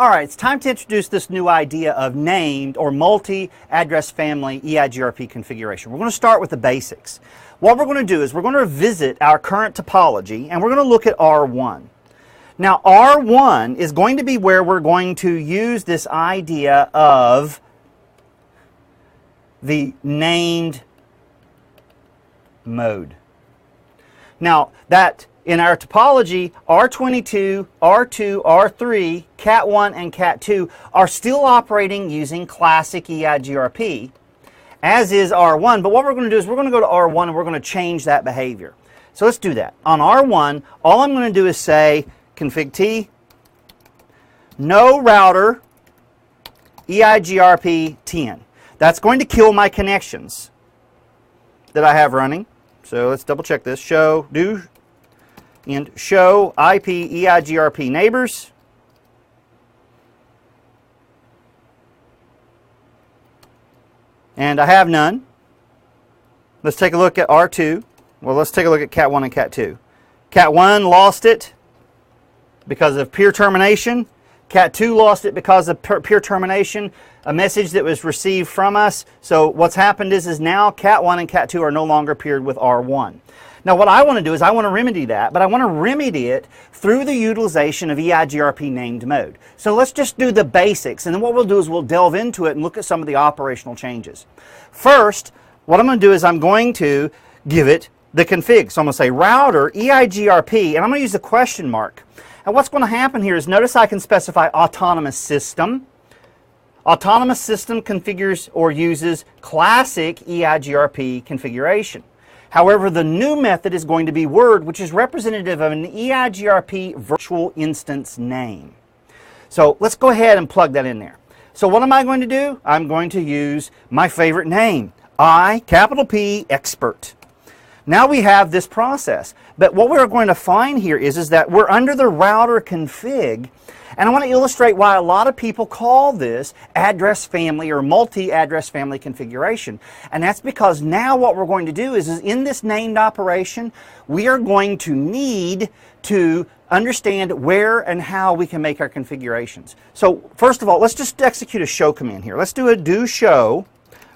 All right, it's time to introduce this new idea of named or multi-address family EIGRP configuration. We're going to start with the basics. What we're going to do is we're going to visit our current topology and we're going to look at R1. Now R1 is going to be where we're going to use this idea of the named mode. Now that in our topology, R22, R2, R3, Cat1, and Cat2 are still operating using classic EIGRP, as is R1. But what we're going to do is we're going to go to R1 and we're going to change that behavior. So let's do that. On R1, all I'm going to do is say config T, no router, EIGRP 10. That's going to kill my connections that I have running. So let's double check this. Show IP EIGRP neighbors. And I have none. Let's take a look at R2. Well, let's take a look at Cat1 and Cat2. Cat1 lost it because of peer termination. Cat2 lost it because of peer termination, a message that was received from us. So what's happened is now Cat1 and Cat2 are no longer peered with R1. Now what I want to do is I want to remedy that, but I want to remedy it through the utilization of EIGRP named mode. So let's just do the basics, and then what we'll do is we'll delve into it and look at some of the operational changes. First, what I'm going to do is I'm going to give it the config. So I'm going to say router EIGRP, and I'm going to use the question mark. And what's going to happen here is notice I can specify autonomous system. Autonomous system configures or uses classic EIGRP configuration. However, the new method is going to be word, which is representative of an EIGRP virtual instance name. So let's go ahead and plug that in there. So what am I going to do? I'm going to use my favorite name, IPExpert. Now we have this process, but what we're going to find here is that we're under the router config, and I want to illustrate why a lot of people call this address family or multi-address family configuration. And that's because now what we're going to do is in this named operation, we are going to need to understand where and how we can make our configurations. So first of all, let's just execute a show command here. Let's do a do show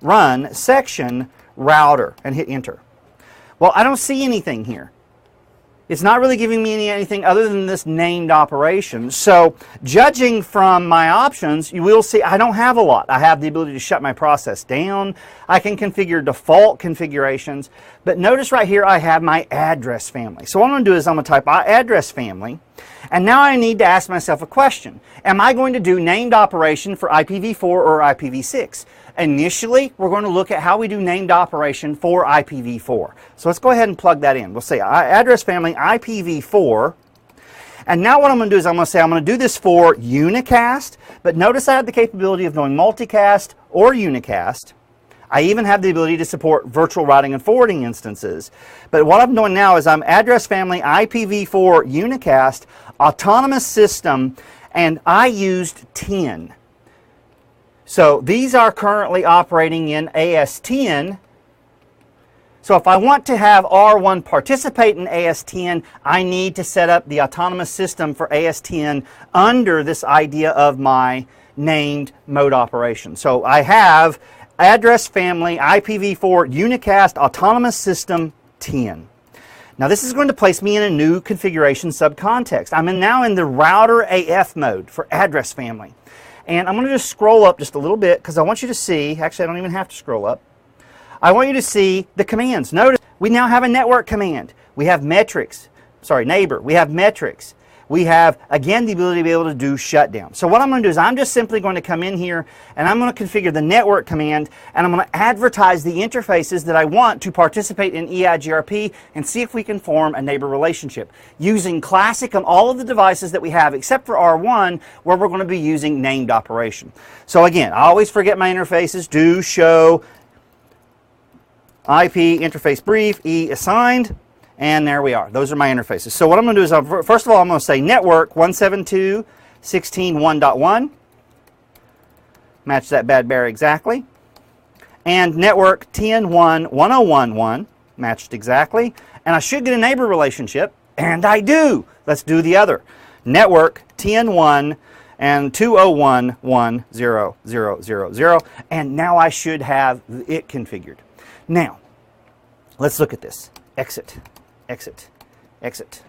run section router and hit enter. Well, I don't see anything here. It's not really giving me anything other than this named operation. So judging from my options, you will see I don't have a lot. I have the ability to shut my process down. I can configure default configurations. But notice right here I have my address family. So what I'm going to do is I'm going to type address family. And now I need to ask myself a question. Am I going to do named operation for IPv4 or IPv6? Initially, we're going to look at how we do named operation for IPv4. So let's go ahead and plug that in. We'll say address family IPv4. And now what I'm going to do is I'm going to say I'm going to do this for unicast. But notice I have the capability of doing multicast or unicast. I even have the ability to support virtual routing and forwarding instances. But what I'm doing now is I'm address family IPv4 unicast, autonomous system, and I used 10. So these are currently operating in AS10. So if I want to have R1 participate in AS10, I need to set up the autonomous system for AS10 under this idea of my named mode operation. So I have address family IPv4 unicast autonomous system 10. Now this is going to place me in a new configuration subcontext. I'm now in the router AF mode for address family. And I'm going to just scroll up just a little bit because I want you to see, actually I don't even have to scroll up. I want you to see the commands. Notice we now have a network command. We have metrics, neighbor. We have metrics. We have, again, the ability to be able to do shutdown. So what I'm going to do is I'm just simply going to come in here and I'm going to configure the network command and I'm going to advertise the interfaces that I want to participate in EIGRP and see if we can form a neighbor relationship using classic on all of the devices that we have except for R1 where we're going to be using named operation. So again, I always forget my interfaces. Do show IP interface brief, E assigned. And there we are. Those are my interfaces. So what I'm going to do is, first of all, I'm going to say network 172.16.1.1. Match that bad bear exactly. And network 10.1.1.0.1.1. Matched exactly. And I should get a neighbor relationship. And I do. Let's do the other. Network 10.1 and 201.1.0.0.0.0, and now I should have it configured. Now, let's look at this. Exit, exit, exit.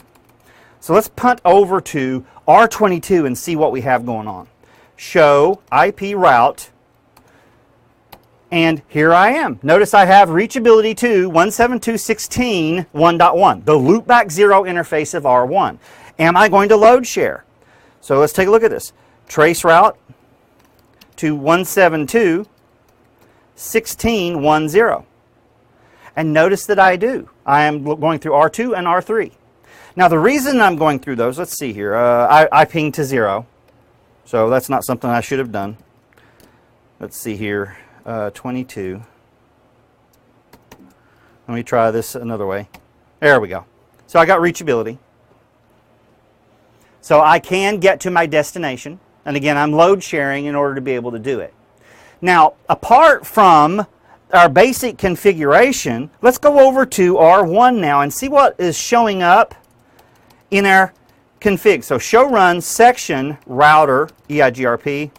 So let's punt over to R22 and see what we have going on. Show IP route, and here I am. Notice I have reachability to 172.16.1.1, the loopback 0 interface of R1. Am I going to load share? So let's take a look at this. Trace route to 172.16.1.0. And notice that I do. I am going through R2 and R3. Now the reason I'm going through those, let's see here, I pinged to 0. So that's not something I should have done. Let's see here, 22. Let me try this another way. There we go. So I got reachability. So I can get to my destination. And again, I'm load sharing in order to be able to do it. Now, apart from our basic configuration, let's go over to R1 now and see what is showing up in our config. So show run section router EIGRP,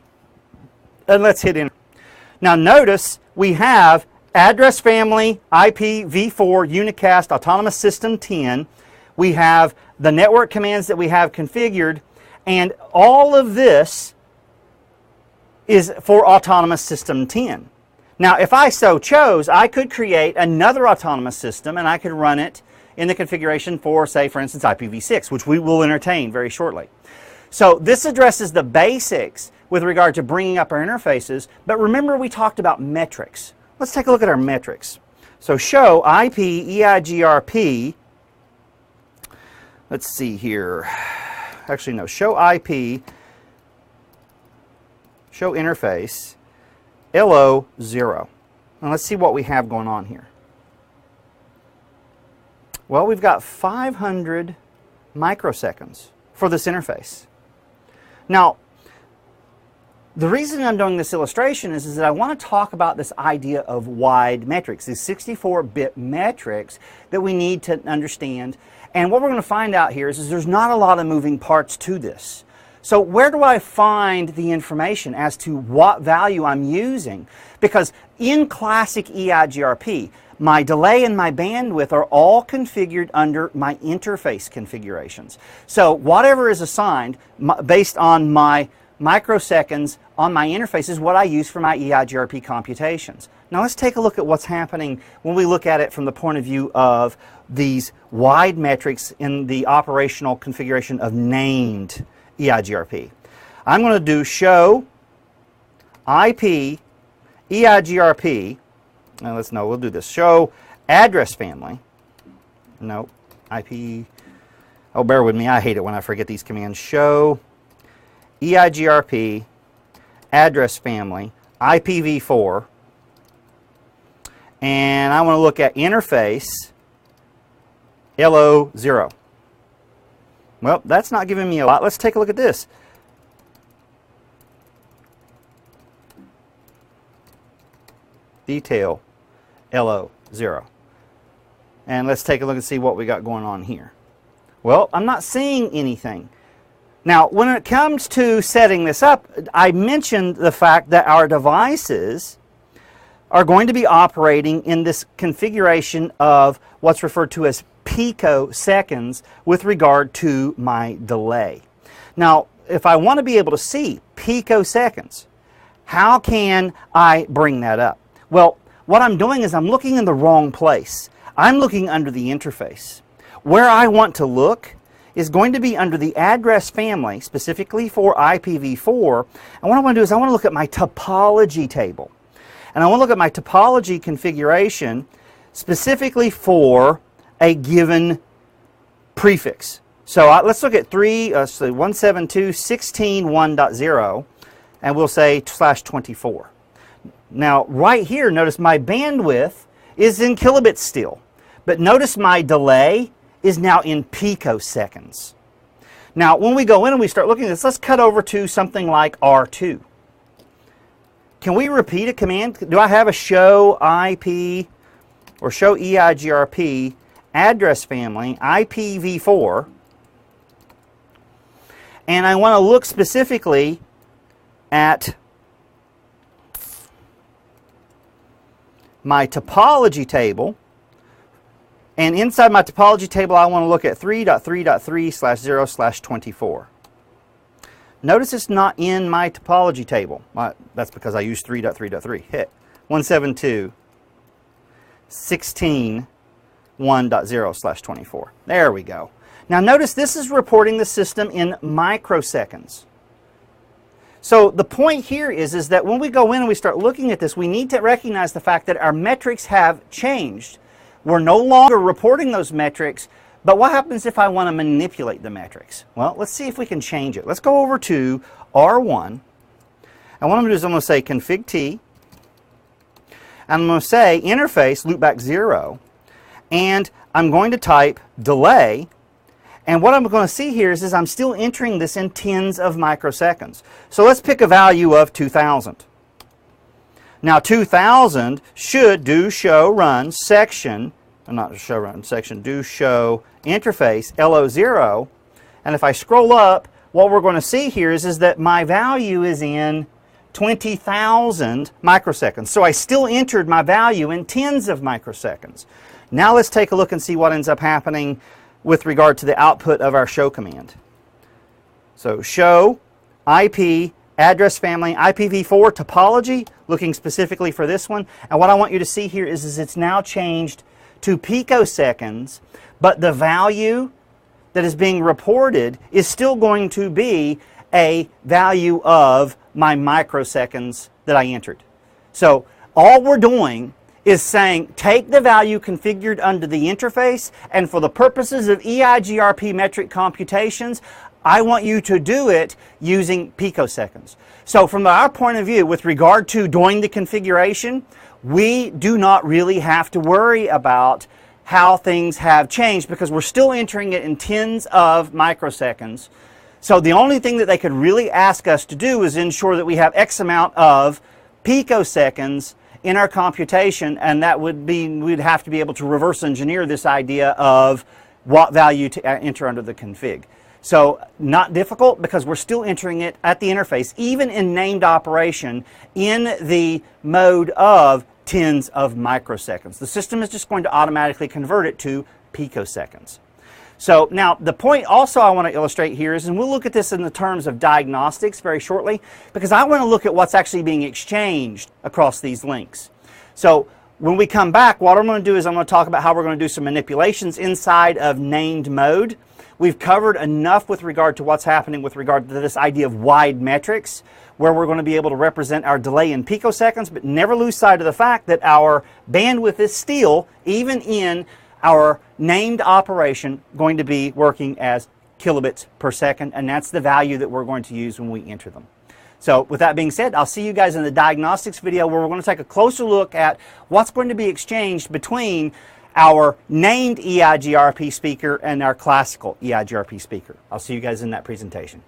and let's hit enter. Now notice we have address family IPv4 unicast autonomous system 10. We have the network commands that we have configured, and all of this is for autonomous system 10. Now if I so chose, I could create another autonomous system and I could run it in the configuration for, say, for instance, IPv6, which we will entertain very shortly. So this addresses the basics with regard to bringing up our interfaces, but remember we talked about metrics. Let's take a look at our metrics. So show IP EIGRP, let's see here, actually no, show IP, show interface, LO0. Now let's see what we have going on here. Well, we've got 500 microseconds for this interface. Now, the reason I'm doing this illustration is that I want to talk about this idea of wide metrics, these 64-bit metrics that we need to understand. And what we're going to find out here is there's not a lot of moving parts to this. So where do I find the information as to what value I'm using? Because in classic EIGRP, my delay and my bandwidth are all configured under my interface configurations. So whatever is assigned based on my microseconds on my interface is what I use for my EIGRP computations. Now let's take a look at what's happening when we look at it from the point of view of these wide metrics in the operational configuration of named EIGRP. I'm going to do show IP EIGRP. Now we'll do this. Show address family. No, IP. Oh, bear with me. I hate it when I forget these commands. Show EIGRP address family IPv4. And I want to look at interface LO0. Well, that's not giving me a lot. Let's take a look at this. Detail LO0. And let's take a look and see what we got going on here. Well, I'm not seeing anything. Now, when it comes to setting this up, I mentioned the fact that our devices are going to be operating in this configuration of what's referred to as picoseconds with regard to my delay. Now, if I want to be able to see picoseconds, how can I bring that up? Well, what I'm doing is I'm looking in the wrong place. I'm looking under the interface. Where I want to look is going to be under the address family, specifically for IPv4. And what I want to do is I want to look at my topology table. And I want to look at my topology configuration specifically for a given prefix. So let's look at 172.16.1.0, and we'll say /24. Now, right here, notice my bandwidth is in kilobits still, but notice my delay is now in picoseconds. Now, when we go in and we start looking at this, let's cut over to something like R2. Can we repeat a command? Do I have a show IP or show EIGRP address family IPv4? And I want to look specifically at my topology table. And inside my topology table, I want to look at 3.3.3/0/24. Notice it's not in my topology table. That's because I used 3.3.3. Hit 172.16.1.0/24. There we go. Now notice this is reporting the system in microseconds. So the point here is that when we go in and we start looking at this, we need to recognize the fact that our metrics have changed. We're no longer reporting those metrics, but what happens if I want to manipulate the metrics? Well, let's see if we can change it. Let's go over to R1, and what I'm going to do is I'm going to say config T, and I'm going to say interface loopback 0, and I'm going to type delay. And what I'm going to see here is I'm still entering this in tens of microseconds. So let's pick a value of 2000. Now 2000 should do show run section, not show run section, do show interface LO0. And if I scroll up, what we're going to see here is that my value is in 20,000 microseconds. So I still entered my value in tens of microseconds. Now let's take a look and see what ends up happening with regard to the output of our show command. So show IP address family IPv4 topology, looking specifically for this one. And what I want you to see here is it's now changed to picoseconds, but the value that is being reported is still going to be a value of my microseconds that I entered. So all we're doing is saying take the value configured under the interface, and for the purposes of EIGRP metric computations, I want you to do it using picoseconds. So from our point of view, with regard to doing the configuration, we do not really have to worry about how things have changed because we're still entering it in tens of microseconds. So the only thing that they could really ask us to do is ensure that we have X amount of picoseconds in our computation, and that would be, we'd have to be able to reverse engineer this idea of what value to enter under the config. So not difficult because we're still entering it at the interface, even in named operation, in the mode of tens of microseconds. The system is just going to automatically convert it to picoseconds. So now the point also I want to illustrate here is, and we'll look at this in the terms of diagnostics very shortly, because I want to look at what's actually being exchanged across these links. So when we come back, what I'm going to do is I'm going to talk about how we're going to do some manipulations inside of named mode. We've covered enough with regard to what's happening with regard to this idea of wide metrics, where we're going to be able to represent our delay in picoseconds, but never lose sight of the fact that our bandwidth is still, even in our named operation, going to be working as kilobits per second, and that's the value that we're going to use when we enter them. So with that being said, I'll see you guys in the diagnostics video where we're going to take a closer look at what's going to be exchanged between our named EIGRP speaker and our classical EIGRP speaker. I'll see you guys in that presentation.